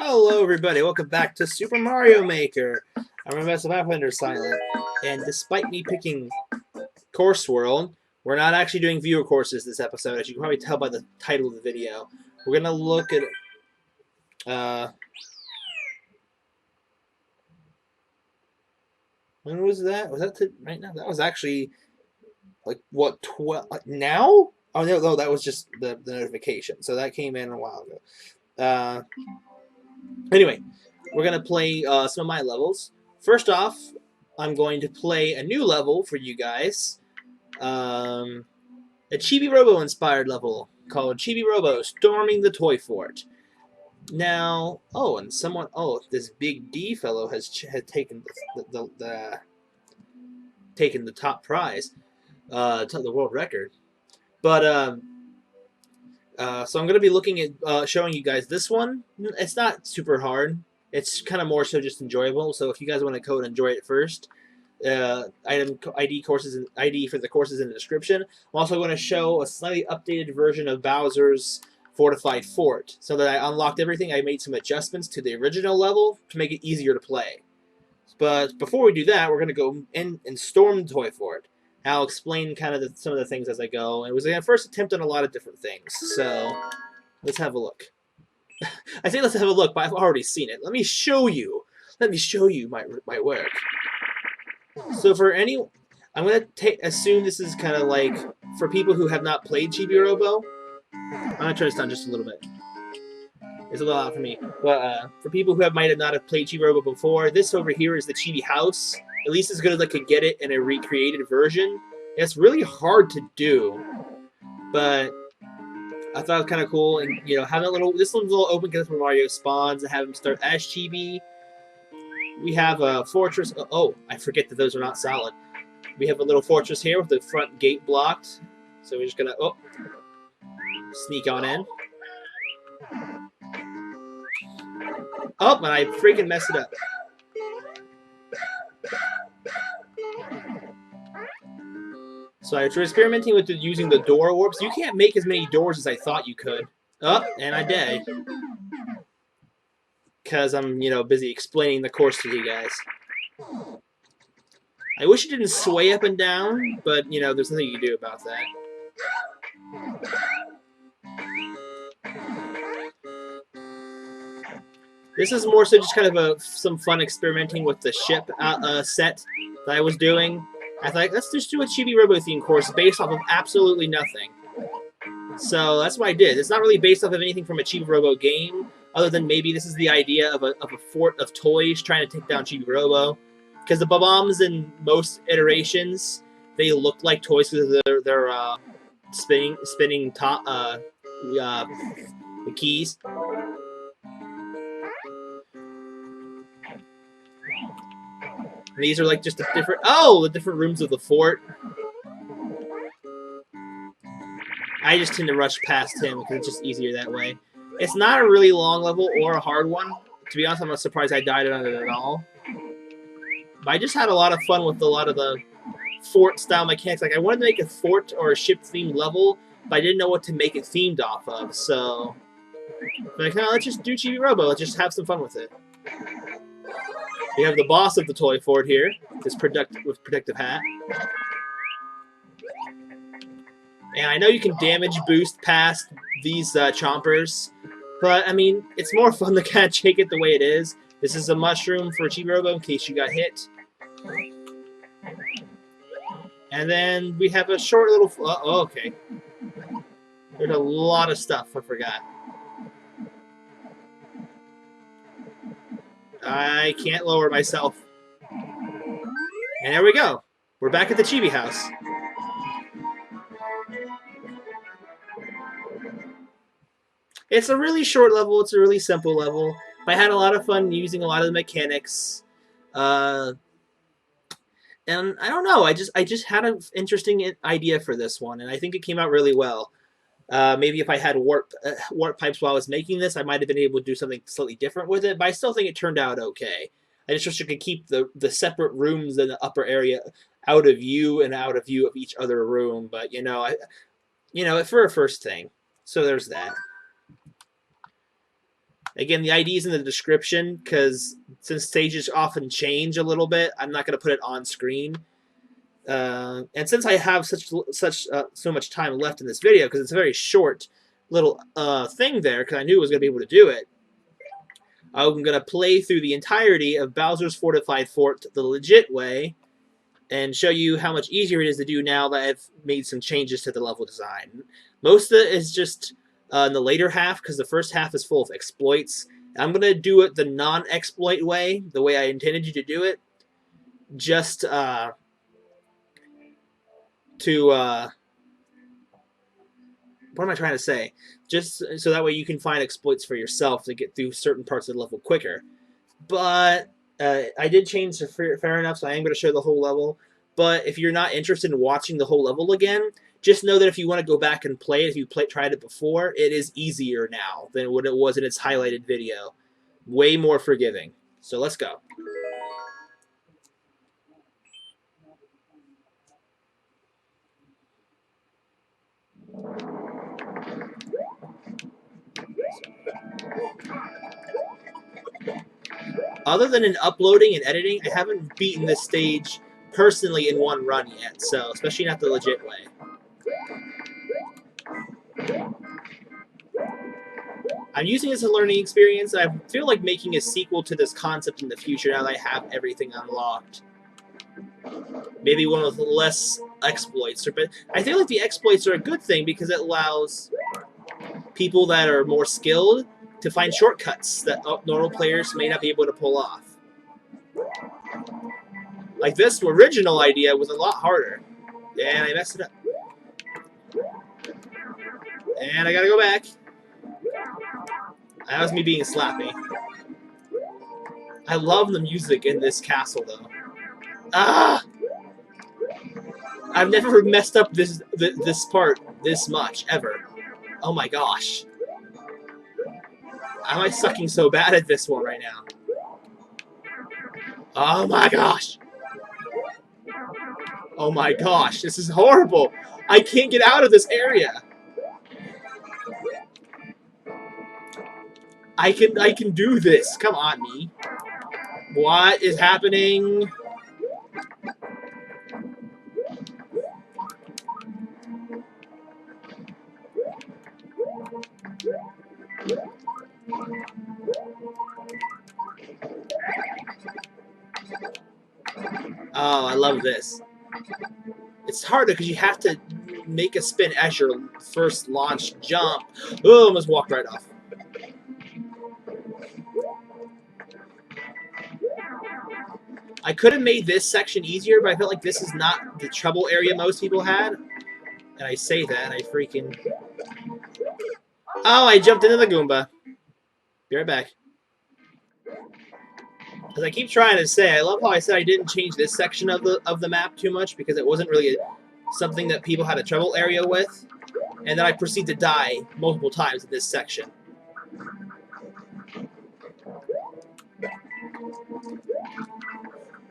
Hello everybody, welcome back to Super Mario Maker. I'm Professor Pathfinder Silent, and despite me picking Course World, we're not actually doing viewer courses this episode, as you can probably tell by the title of the video. We're gonna look at when was that? Was that right now? That was actually like what 12 now? Oh no, that was just the notification. So that came in a while ago. Anyway, we're going to play some of my levels. First off, I'm going to play a new level for you guys. A Chibi Robo inspired level called Chibi Robo Storming the Toy Fort. Now, this Big D fellow has taken taken the top prize, the world record. But so I'm going to be looking at showing you guys this one. It's not super hard. It's kind of more so just enjoyable. So if you guys want to code enjoy it first, ID for the courses in the description. I'm also going to show a slightly updated version of Bowser's Fortified Fort. So that I unlocked everything, I made some adjustments to the original level to make it easier to play. But before we do that, we're going to go in and storm the Toy Fort. I'll explain kind of some of the things as I go. It was my first attempt on a lot of different things, so let's have a look. I say let's have a look, but I've already seen it. Let me show you. Let me show you my work. So for any, I'm gonna assume this is kind of like for people who have not played Chibi Robo. I'm gonna turn this down just a little bit. It's a little loud for me, but for people who might not have played Chibi Robo before, this over here is the Chibi House. At least as good as I could get it in a recreated version. It's really hard to do, but I thought it was kind of cool. And having this one's a little open because when Mario spawns and have him start as Chibi. We have a fortress. Oh, I forget that those are not solid. We have a little fortress here with the front gate blocked. So we're just gonna sneak on in. Oh, and I freaking messed it up. So I was experimenting with using the door warps. You can't make as many doors as I thought you could. Oh, and I did. Because I'm, busy explaining the course to you guys. I wish it didn't sway up and down, but, there's nothing you can do about that. This is more so just kind of some fun experimenting with the ship set that I was doing. I thought, let's just do a Chibi Robo theme course based off of absolutely nothing. So that's what I did. It's not really based off of anything from a Chibi Robo game, other than maybe this is the idea of a fort of toys trying to take down Chibi Robo. Because the bombs in most iterations, they look like toys because they're spinning top the keys. And these are like just the different rooms of the fort. I just tend to rush past him because it's just easier that way. It's not a really long level or a hard one. To be honest, I'm not surprised I died on it at all. But I just had a lot of fun with a lot of the fort-style mechanics. Like, I wanted to make a fort or a ship-themed level, but I didn't know what to make it themed off of, so... Like, let's just do Chibi Robo. Let's just have some fun with it. We have the boss of the toy fort here, this protective hat. And I know you can damage boost past these chompers, but I mean, it's more fun to kind of take it the way it is. This is a mushroom for Chibi Robo in case you got hit. And then we have a short little... okay. There's a lot of stuff I forgot. I can't lower myself. And there we go. We're back at the Chibi house. It's a really short level. It's a really simple level. But I had a lot of fun using a lot of the mechanics. And I don't know. I just had an interesting idea for this one, and I think it came out really well. Maybe if I had warp pipes while I was making this, I might have been able to do something slightly different with it, but I still think it turned out okay. I just wish I could keep the separate rooms in the upper area out of view and out of view of each other room, but for a first thing. So there's that. Again, the ID is in the description because since stages often change a little bit, I'm not going to put it on screen. And since I have so much time left in this video, because it's a very short little thing there, because I knew I was going to be able to do it, I'm going to play through the entirety of Bowser's Fortified Fort the legit way and show you how much easier it is to do now that I've made some changes to the level design. Most of it is just in the later half, because the first half is full of exploits. I'm going to do it the non-exploit way, the way I intended you to do it, just to what am I trying to say? Just so that way you can find exploits for yourself to get through certain parts of the level quicker. But I did change to fair enough, so I am going to show the whole level. But if you're not interested in watching the whole level again, just know that if you want to go back and play it, if you tried it before, it is easier now than what it was in its highlighted video. Way more forgiving. So let's go. Other than in uploading and editing, I haven't beaten this stage personally in one run yet, so especially not the legit way. I'm using it as a learning experience. I feel like making a sequel to this concept in the future now that I have everything unlocked. Maybe one with less exploits, but I feel like the exploits are a good thing because it allows people that are more skilled to find shortcuts that normal players may not be able to pull off. Like this original idea was a lot harder, and I messed it up. And I gotta go back. That was me being slappy. I love the music in this castle, though. Ah! I've never messed up this part this much, ever. Oh my gosh. Am I sucking so bad at this one right now? Oh my gosh. Oh my gosh, this is horrible. I can't get out of this area. I can do this. Come on, me. What is happening? Oh, I love this. It's harder because you have to make a spin as your first launch jump. Oh, almost walked right off. I could have made this section easier, but I felt like this is not the trouble area most people had. And I say that, and I freaking... Oh, I jumped into the Goomba. Be right back. As I keep trying to say, I love how I said I didn't change this section of the map too much because it wasn't really something that people had a trouble area with. And then I proceed to die multiple times in this section.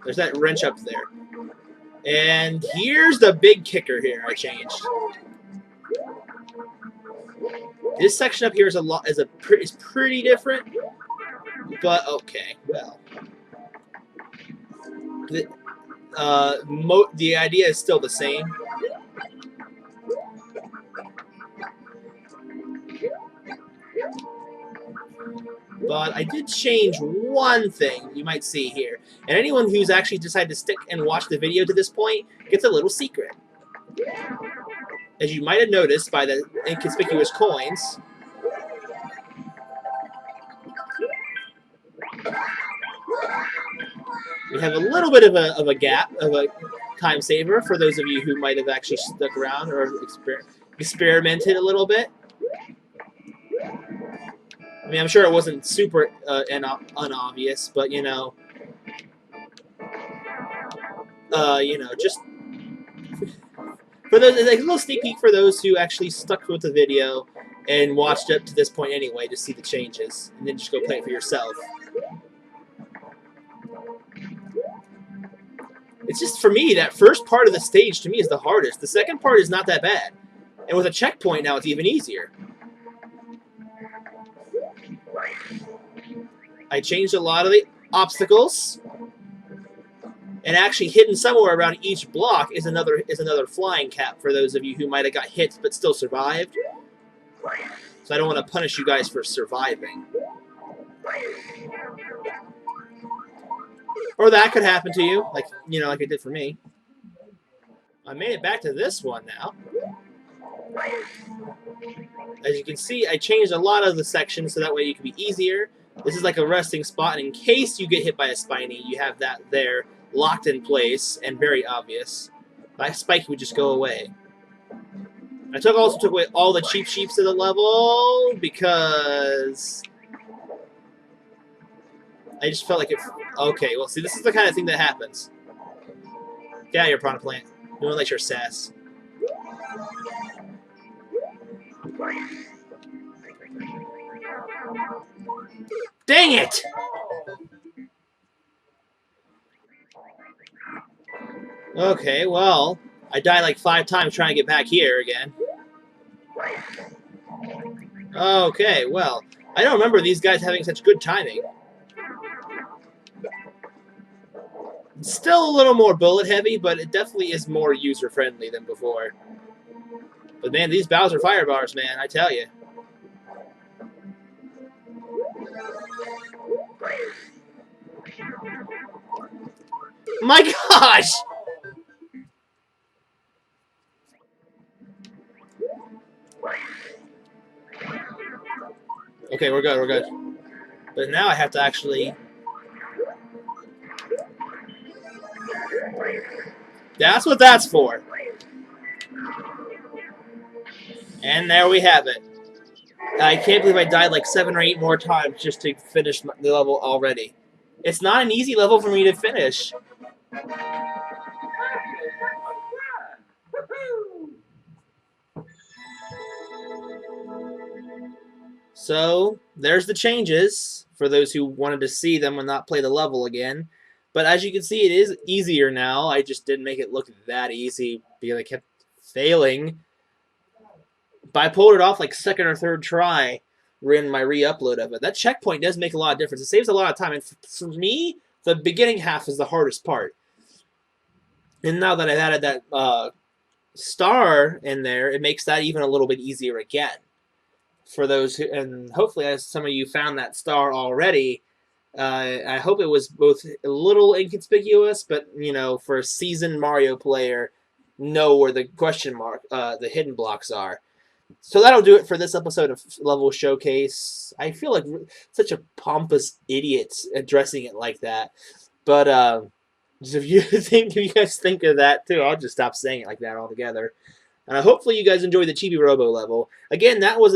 There's that wrench up there. And here's the big kicker here I changed. This section up here is pretty different. But okay, well. The idea is still the same. But I did change one thing you might see here. And anyone who's actually decided to stick and watch the video to this point gets a little secret. As you might have noticed by the inconspicuous coins, we have a little bit of a gap, of a time saver for those of you who might have actually stuck around or experimented a little bit. I mean, I'm sure it wasn't super unobvious, but you know, just for those, like a little sneak peek for those who actually stuck with the video and watched up to this point anyway to see the changes, and then just go play it for yourself. It's just, for me, that first part of the stage to me is the hardest. The second part is not that bad, and with a checkpoint now, it's even easier. I changed a lot of the obstacles. And actually hidden somewhere around each block is another flying cap for those of you who might have got hit but still survived. So I don't want to punish you guys for surviving. Or that could happen to you, like like it did for me. I made it back to this one now. As you can see, I changed a lot of the sections so that way it can be easier. This is like a resting spot, and in case you get hit by a Spiny, you have that there, locked in place, and very obvious. That Spike would just go away. I also took away all the cheap sheeps of the level, because I just felt like it... Okay, well, see, this is the kind of thing that happens. Get out of here, Piranha Plant. No one likes your sass. Dang it! Okay, well, I died like 5 times trying to get back here again. Okay, well, I don't remember these guys having such good timing. It's still a little more bullet heavy, but it definitely is more user friendly than before. But man, these Bowser fire bars, man, I tell you. My gosh! Okay, we're good, we're good. But now I have to actually... That's what that's for. And there we have it. I can't believe I died like 7 or 8 more times just to finish the level already. It's not an easy level for me to finish. So, there's the changes for those who wanted to see them and not play the level again. But as you can see, it is easier now. I just didn't make it look that easy because I kept failing. But I pulled it off like 2nd or 3rd try in my re-upload of it. That checkpoint does make a lot of difference. It saves a lot of time. And for me, the beginning half is the hardest part. And now that I've added that star in there, it makes that even a little bit easier again. For those who, and hopefully as some of you found that star already, I hope it was both a little inconspicuous, but, for a seasoned Mario player, know where the question mark, the hidden blocks are. So that'll do it for this episode of Level Showcase. I feel like such a pompous idiot addressing it like that. But if you guys think of that too, I'll just stop saying it like that altogether. Hopefully you guys enjoyed the Chibi Robo level. Again, that was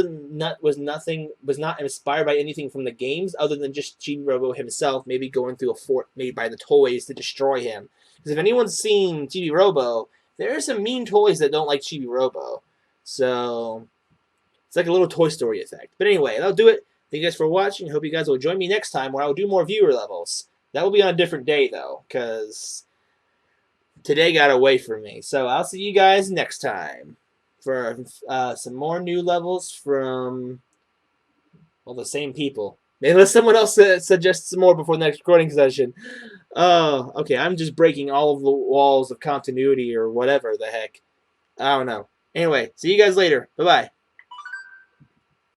not inspired by anything from the games other than just Chibi Robo himself, maybe going through a fort made by the toys to destroy him. Because if anyone's seen Chibi Robo, there are some mean toys that don't like Chibi Robo. So, it's like a little Toy Story effect. But anyway, that'll do it. Thank you guys for watching. I hope you guys will join me next time where I will do more viewer levels. That will be on a different day, though, because today got away from me. So, I'll see you guys next time for some more new levels from, well, the same people. Maybe unless someone else suggests some more before the next recording session. Oh, okay, I'm just breaking all of the walls of continuity or whatever the heck. I don't know. Anyway, see you guys later. Bye-bye.